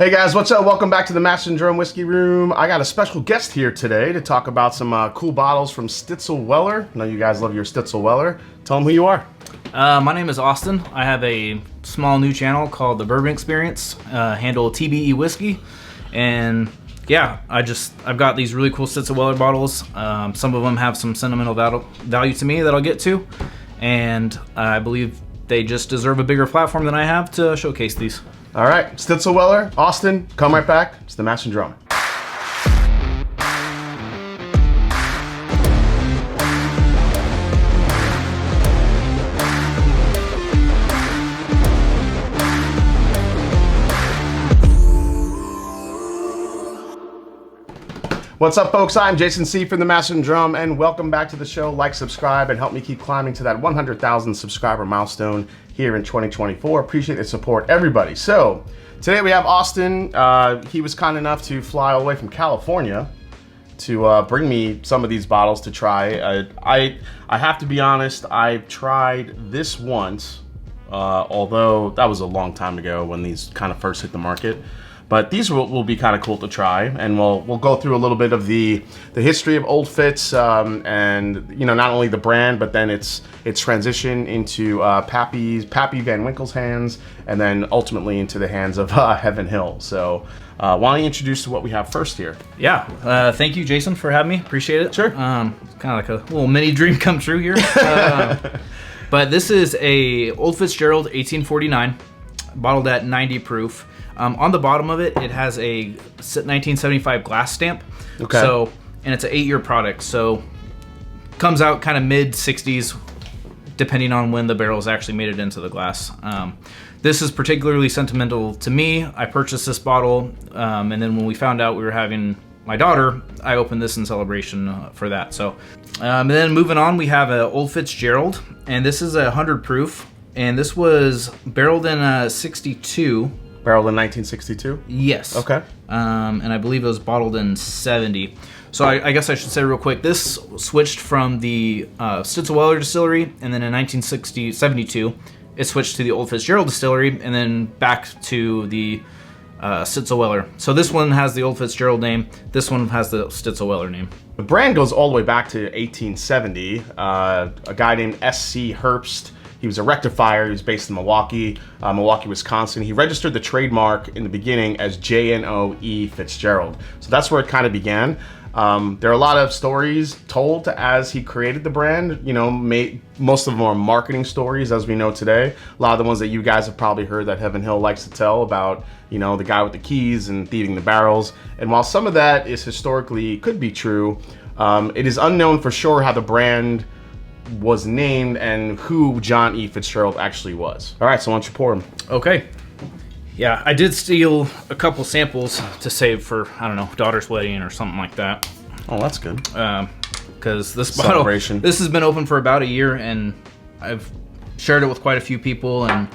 Hey guys, what's up? Welcome back to the Mash and Drum Whiskey Room. I got a special guest here today to talk about some cool bottles from Stitzel-Weller. I know you guys love your Stitzel-Weller. Tell them who you are. My name is Austin. I have a small new channel called The Bourbon Experience, handle TBE Whiskey. And yeah, I've got these really cool Stitzel-Weller bottles. Some of them have some sentimental value to me that I'll get to. And I believe they just deserve a bigger platform than I have to showcase these. All right, Stitzel-Weller, Austin, come right back. It's the Mash and Drum. What's up, folks? I'm Jason C. from the Mash and Drum, and welcome back to the show. Like, subscribe, and help me keep climbing to that 100,000 subscriber milestone here in 2024. Appreciate the support, everybody. So today we have Austin. He was kind enough to fly all the way from California to bring me some of these bottles to try. I have to be honest, I've tried this once, although that was a long time ago when these kind of first hit the market. But these will be kind of cool to try, and we'll go through a little bit of the history of Old Fitz, and not only the brand, but then its transition into Pappy Van Winkle's hands, and then ultimately into the hands of Heaven Hill. So why don't you introduce what we have first here? Yeah, thank you, Jason, for having me. Appreciate it. Sure. It's kind of like a little mini dream come true here. But this is a Old Fitzgerald 1849, bottled at 90 proof. On the bottom of it, it has a 1975 glass stamp. Okay. So, and it's an 8-year product. So, comes out kind of mid 60s, depending on when the barrels actually made it into the glass. This is particularly sentimental to me. I purchased this bottle, and then when we found out we were having my daughter, I opened this in celebration for that. So, and then moving on, we have an Old Fitzgerald, and this is a 100 proof, and this was barreled in 62. Barreled in 1962? Yes. Okay. And I believe it was bottled in 70. So I guess I should say real quick, this switched from the Stitzel-Weller distillery, and then in 1972, it switched to the Old Fitzgerald distillery, and then back to the Stitzel-Weller. So this one has the Old Fitzgerald name, this one has the Stitzel-Weller name. The brand goes all the way back to 1870. A guy named S.C. Herbst. He was a rectifier. He was based in Milwaukee, Wisconsin. He registered the trademark in the beginning as J-N-O-E Fitzgerald. So that's where it kind of began. There are a lot of stories told as he created the brand. Most of them are marketing stories, as we know today. A lot of the ones that you guys have probably heard that Heaven Hill likes to tell about, the guy with the keys and thieving the barrels. And while some of that is historically could be true, it is unknown for sure how the brand was named and who John E. Fitzgerald actually was. All right, so why don't you pour them? Okay. Yeah, I did steal a couple samples to save for, I don't know, daughter's wedding or something like that. Oh, that's good. Because this bottle, this has been open for about a year, and I've shared it with quite a few people and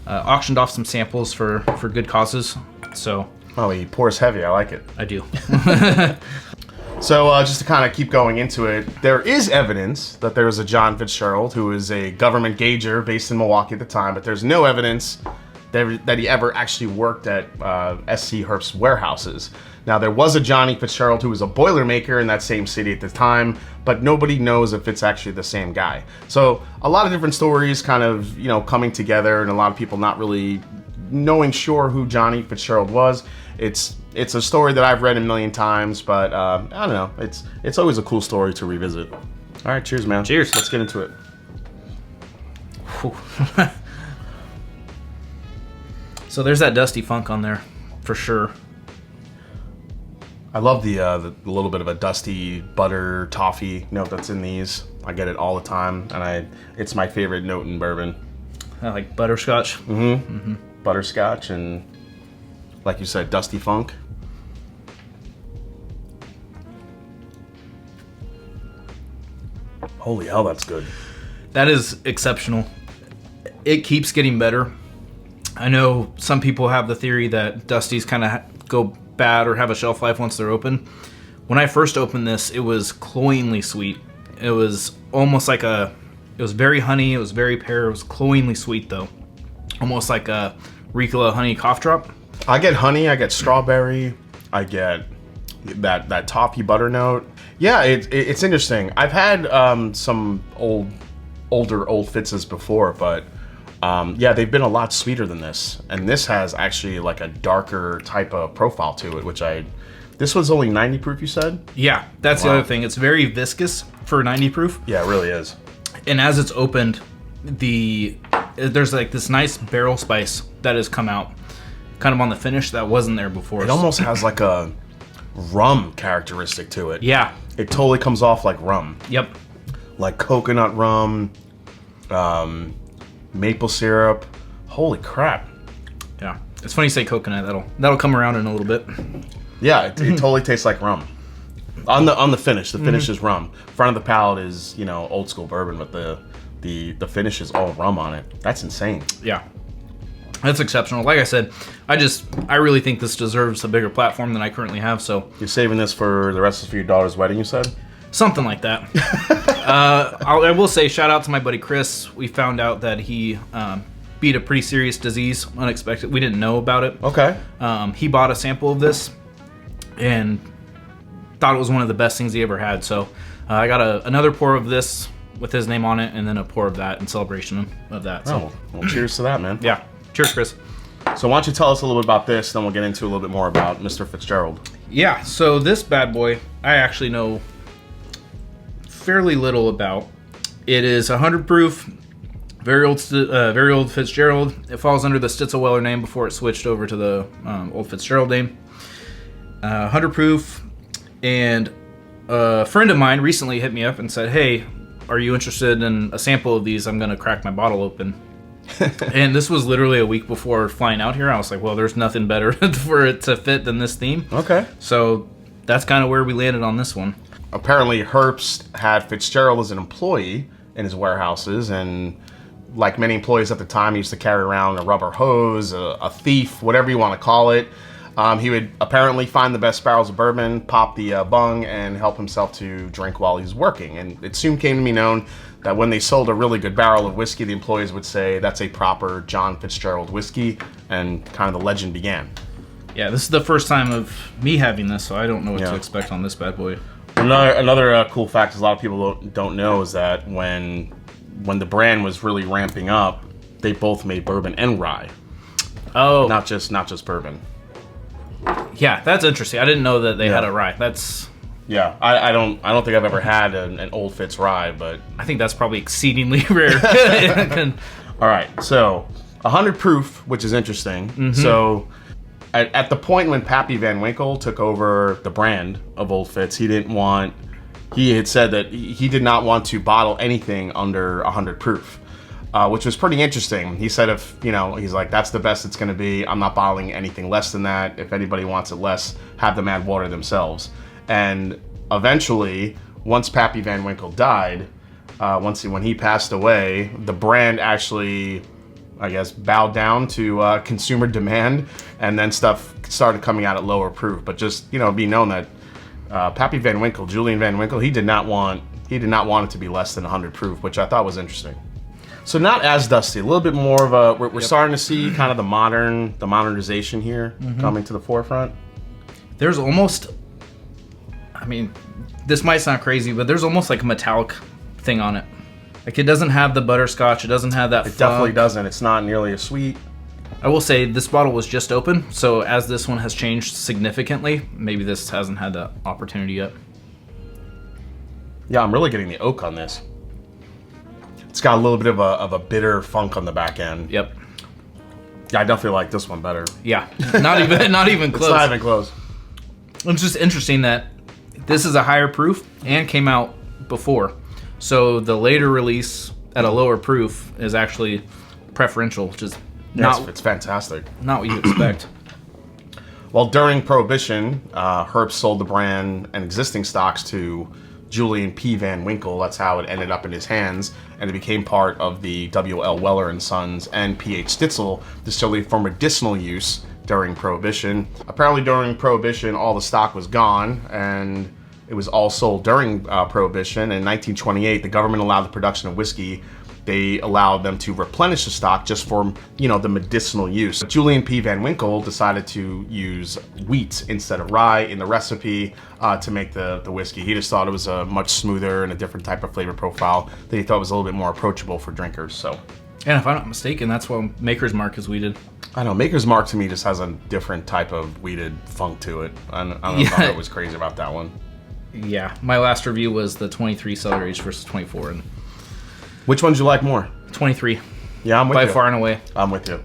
auctioned off some samples for good causes. So. Oh, he pours heavy. I like it. I do. So just to kind of keep going into it, there is evidence that there was a John Fitzgerald who was a government gauger based in Milwaukee at the time, but there's no evidence that he ever actually worked at S.C. Herbst's warehouses. Now, there was a Johnny Fitzgerald who was a boilermaker in that same city at the time, but nobody knows if it's actually the same guy. So a lot of different stories kind of, coming together, and a lot of people not really knowing sure who Johnny Fitzgerald was. It's a story that I've read a million times, but I don't know. It's always a cool story to revisit. All right, cheers, man. Cheers. Let's get into it. So there's that dusty funk on there, for sure. I love the little bit of a dusty butter toffee note that's in these. I get it all the time, and it's my favorite note in bourbon. I like butterscotch. Butterscotch and, like you said, dusty funk. Holy hell, that's good. That is exceptional. It keeps getting better. I know some people have the theory that Dusties kind of go bad or have a shelf life once they're open. When I first opened this, it was cloyingly sweet. It was almost like it was very honey, it was very pear, it was cloyingly sweet though. Almost like a Ricola honey cough drop. I get honey, I get strawberry, I get that toffee butter note. Yeah, it's interesting. I've had some older Old Fitzes before, but yeah, they've been a lot sweeter than this. And this has actually like a darker type of profile to it, which this was only 90 proof, you said? Yeah, that's the other thing. It's very viscous for 90 proof. Yeah, it really is. And as it's opened, there's like this nice barrel spice that has come out kind of on the finish that wasn't there before. It almost has like a rum characteristic to it. Yeah. It totally comes off like rum. Yep. Like coconut rum, maple syrup. Holy crap. Yeah. It's funny you say coconut. That'll come around in a little bit. Yeah, it totally tastes like rum. On the finish, the finish is rum. Front of the palate is, old school bourbon, but the finish is all rum on it. That's insane. Yeah. That's exceptional. Like I said, I really think this deserves a bigger platform than I currently have, so. You're saving this for the rest of your daughter's wedding, you said? Something like that. I will say, shout out to my buddy Chris. We found out that he beat a pretty serious disease, unexpected. We didn't know about it. Okay. He bought a sample of this and thought it was one of the best things he ever had. So I got another pour of this with his name on it, and then a pour of that in celebration of that. So. Oh, well, cheers to that, man. Yeah. Cheers, Chris. So why don't you tell us a little bit about this, then we'll get into a little bit more about Mr. Fitzgerald. Yeah, so this bad boy, I actually know fairly little about. It is 100 proof, very old Fitzgerald. It falls under the Stitzel-Weller name before it switched over to the old Fitzgerald name. 100 proof, and a friend of mine recently hit me up and said, hey, are you interested in a sample of these? I'm going to crack my bottle open. And this was literally a week before flying out here. I was like, well, there's nothing better for it to fit than this theme. Okay. So that's kind of where we landed on this one. Apparently, Herbst had Fitzgerald as an employee in his warehouses, and like many employees at the time, he used to carry around a rubber hose, a thief, whatever you want to call it. He would apparently find the best barrels of bourbon, pop the bung, and help himself to drink while he's working. And it soon came to be known that when they sold a really good barrel of whiskey, the employees would say, that's a proper John Fitzgerald whiskey, and kind of the legend began. Yeah, this is the first time of me having this, so I don't know what to expect on this bad boy. Another cool fact is a lot of people don't know is that when the brand was really ramping up, they both made bourbon and rye. Oh. Not just bourbon. Yeah, that's interesting. I didn't know that they had a rye. That's... Yeah, I don't think I've ever had an Old Fitz rye, but I think that's probably exceedingly rare. All right, so 100 proof, which is interesting. Mm-hmm. So at the point when Pappy Van Winkle took over the brand of Old Fitz, he had said that he did not want to bottle anything under 100 proof, which was pretty interesting. He said he's like, that's the best it's going to be. I'm not bottling anything less than that. If anybody wants it less, have them add water themselves. And eventually, once Pappy Van Winkle died, when he passed away, the brand actually, I guess, bowed down to consumer demand, and then stuff started coming out at lower proof. But just be known that Pappy Van Winkle, Julian Van Winkle, he did not want it to be less than 100 proof, which I thought was interesting. So not as dusty, a little bit more of a. We're starting to see kind of the modernization here coming to the forefront. There's almost. I mean, this might sound crazy, but there's almost like a metallic thing on it. Like, it doesn't have the butterscotch. It doesn't have that funk. It definitely doesn't. It's not nearly as sweet. I will say this bottle was just open, so as this one has changed significantly, maybe this hasn't had that opportunity yet. Yeah, I'm really getting the oak on this. It's got a little bit of a bitter funk on the back end. Yep. Yeah, I definitely like this one better. Yeah, not even close. It's not even close. It's just interesting that this is a higher proof and came out before. So the later release at a lower proof is actually preferential, which is it's fantastic. Not what you expect. Well, during Prohibition, Herbst sold the brand and existing stocks to Julian P. Van Winkle. That's how it ended up in his hands, and it became part of the W.L. Weller and Sons and P.H. Stitzel distillery for medicinal use during Prohibition. Apparently during Prohibition, all the stock was gone, and it was all sold during Prohibition. In 1928, the government allowed the production of whiskey they allowed them to replenish the stock just for, you know, the medicinal use. Julian P. Van Winkle decided to use wheat instead of rye in the recipe to make the whiskey. He just thought it was a much smoother and a different type of flavor profile that he thought was a little bit more approachable for drinkers. So, and if I'm not mistaken, that's what Maker's Mark is wheated. I know, Maker's Mark to me just has a different type of wheated funk to it. I don't know if I was crazy about that one. Yeah, my last review was the 23 cellar age versus 24. And which one did you like more? 23. Yeah, I'm with you. By far and away. I'm with you.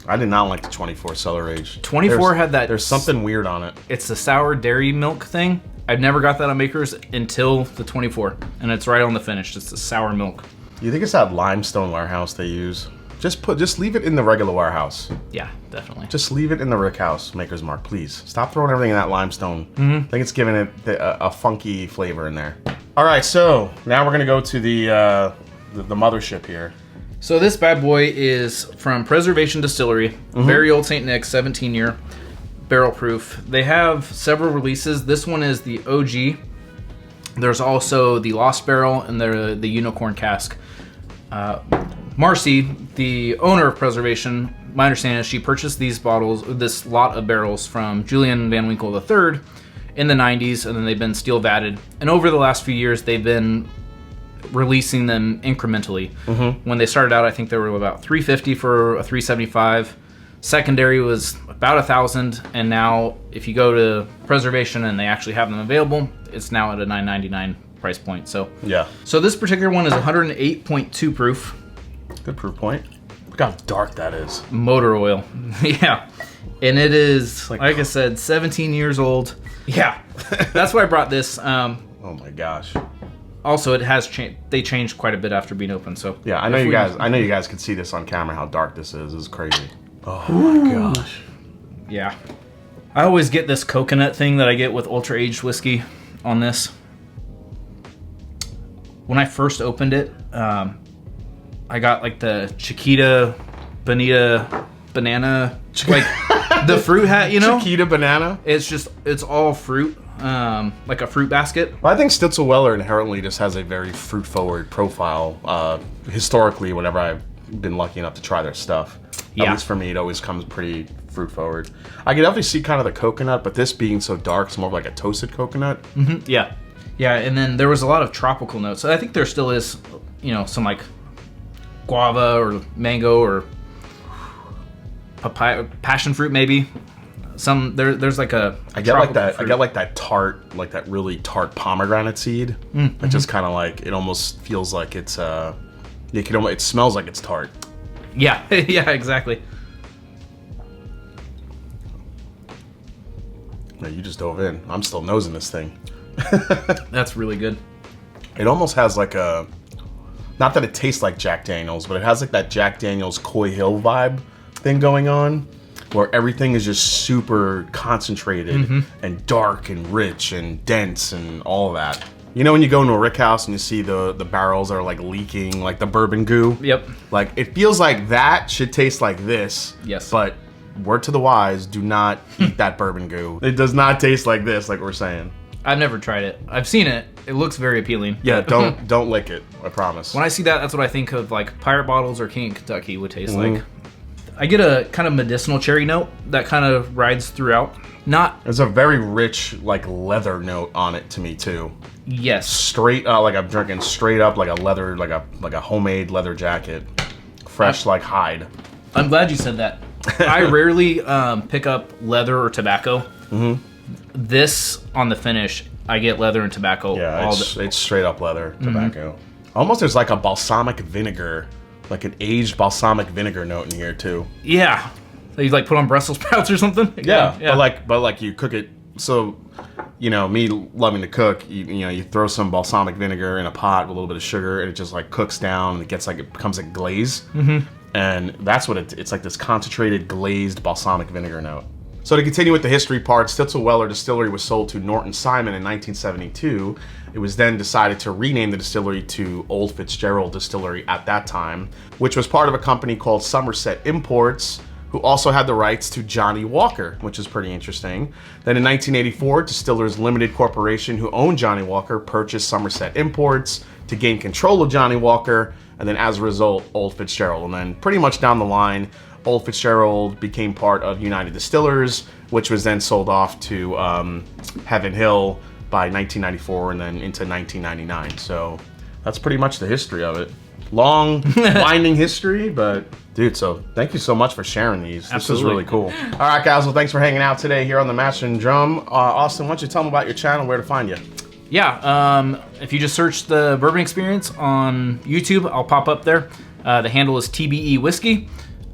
I did not like the 24 cellar age. 24 had that... There's something weird on it. It's the sour dairy milk thing. I've never got that on Maker's until the 24. And it's right on the finish. It's the sour milk. You think it's that limestone warehouse they use? Just leave it in the regular warehouse. Yeah, definitely. Just leave it in the Rick House, Maker's Mark, please. Stop throwing everything in that limestone. I think it's giving it a funky flavor in there. All right, so now we're gonna go to the mothership here. So this bad boy is from Preservation Distillery, very old St. Nick's, 17-year, barrel proof. They have several releases. This one is the OG. There's also the Lost Barrel and the Unicorn Cask. Marcy, the owner of Preservation, my understanding is she purchased this lot of barrels from Julian Van Winkle III in the 90s, and then they've been steel vatted. And over the last few years, they've been releasing them incrementally. When they started out, I think they were about $350 for a 375. Secondary was about 1,000, and now if you go to Preservation and they actually have them available, it's now at a $9.99 price point. So yeah. So this particular one is 108.2 proof. Good proof point. Look how dark that is. Motor oil. Yeah. And it is, like I said, 17 years old. Yeah. That's why I brought this. Oh my gosh. Also, it has changed. They changed quite a bit after being open. So yeah, I know you guys can see this on camera how dark this is. This is crazy. Oh my gosh. Yeah. I always get this coconut thing that I get with ultra aged whiskey on this. When I first opened it, I got like the Chiquita Bonita banana, like the fruit hat, you know? Chiquita banana? It's all fruit, like a fruit basket. Well, I think Stitzel-Weller inherently just has a very fruit-forward profile. Historically, whenever I've been lucky enough to try their stuff, at least for me, it always comes pretty fruit-forward. I can definitely see kind of the coconut, but this being so dark, it's more like a toasted coconut. Yeah. Yeah, and then there was a lot of tropical notes. So I think there still is, you know, some like guava or mango or papaya, passion fruit maybe. There's like a I get like that. Fruit. I get like that tart, like that really tart pomegranate seed. It just kind of like, it almost feels like it's it smells like it's tart. Yeah, yeah, exactly. No, you just dove in. I'm still nosing this thing. That's really good. It almost has like a, not that it tastes like Jack Daniels, but it has like that Jack Daniels Coy Hill vibe thing going on, where everything is just super concentrated and dark and rich and dense and all of that. You know when you go into a rick house and you see the barrels are like leaking, like the bourbon goo? Yep. Like, it feels like that should taste like this. Yes. But word to the wise, do not eat that bourbon goo. It does not taste like this, like we're saying. I've never tried it. I've seen it. It looks very appealing. Yeah, don't lick it. I promise. When I see that, that's what I think of, like Pirate Bottles or King of Kentucky would taste like. I get a kind of medicinal cherry note that kind of rides throughout. There's a very rich, like, leather note on it to me too. Yes. Straight, like I'm drinking straight up like a leather, like a homemade leather jacket, fresh like hide. I'm glad you said that. I rarely pick up leather or tobacco. This on the finish, I get leather and tobacco. Yeah, it's straight up leather, tobacco. Almost there's like a balsamic vinegar, like an aged balsamic vinegar note in here too. Yeah, so you like put on Brussels sprouts or something. Yeah. But like you cook it. So, you know, me loving to cook, you throw some balsamic vinegar in a pot with a little bit of sugar, and it just like cooks down, and it becomes a glaze. And that's what it's like, this concentrated glazed balsamic vinegar note. So to continue with the history part, Stitzel-Weller Distillery was sold to Norton Simon in 1972. It was then decided to rename the distillery to Old Fitzgerald Distillery at that time, which was part of a company called Somerset Imports, who also had the rights to Johnny Walker, which is pretty interesting. Then in 1984, Distillers Limited Corporation, who owned Johnny Walker, purchased Somerset Imports to gain control of Johnny Walker, and then as a result, Old Fitzgerald. And then pretty much down the line, Old Fitzgerald became part of United Distillers, which was then sold off to Heaven Hill by 1994 and then into 1999. So that's pretty much the history of it. Long, winding history, but dude, so thank you so much for sharing these. Absolutely. This is really cool. All right, guys, well, thanks for hanging out today here on the Master and Drum. Austin, why don't you tell them about your channel, where to find you? Yeah, if you just search the Bourbon Experience on YouTube, I'll pop up there. The handle is TBE Whiskey.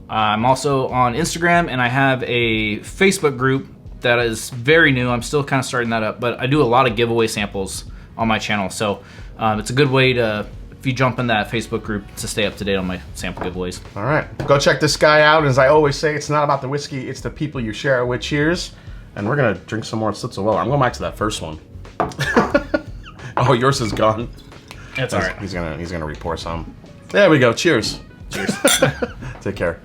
I'm also on Instagram, and I have a Facebook group that is very new. I'm still kind of starting that up, but I do a lot of giveaway samples on my channel. So it's a good way to, if you jump in that Facebook group, to stay up to date on my sample giveaways. All right, go check this guy out. As I always say, it's not about the whiskey, it's the people you share it with. Cheers. And we're gonna drink some more Stitzel-Weller. I'm going back to that first one. Oh, yours is gone. That's all right. He's gonna re-pour some. There we go. Cheers. Cheers. Take care.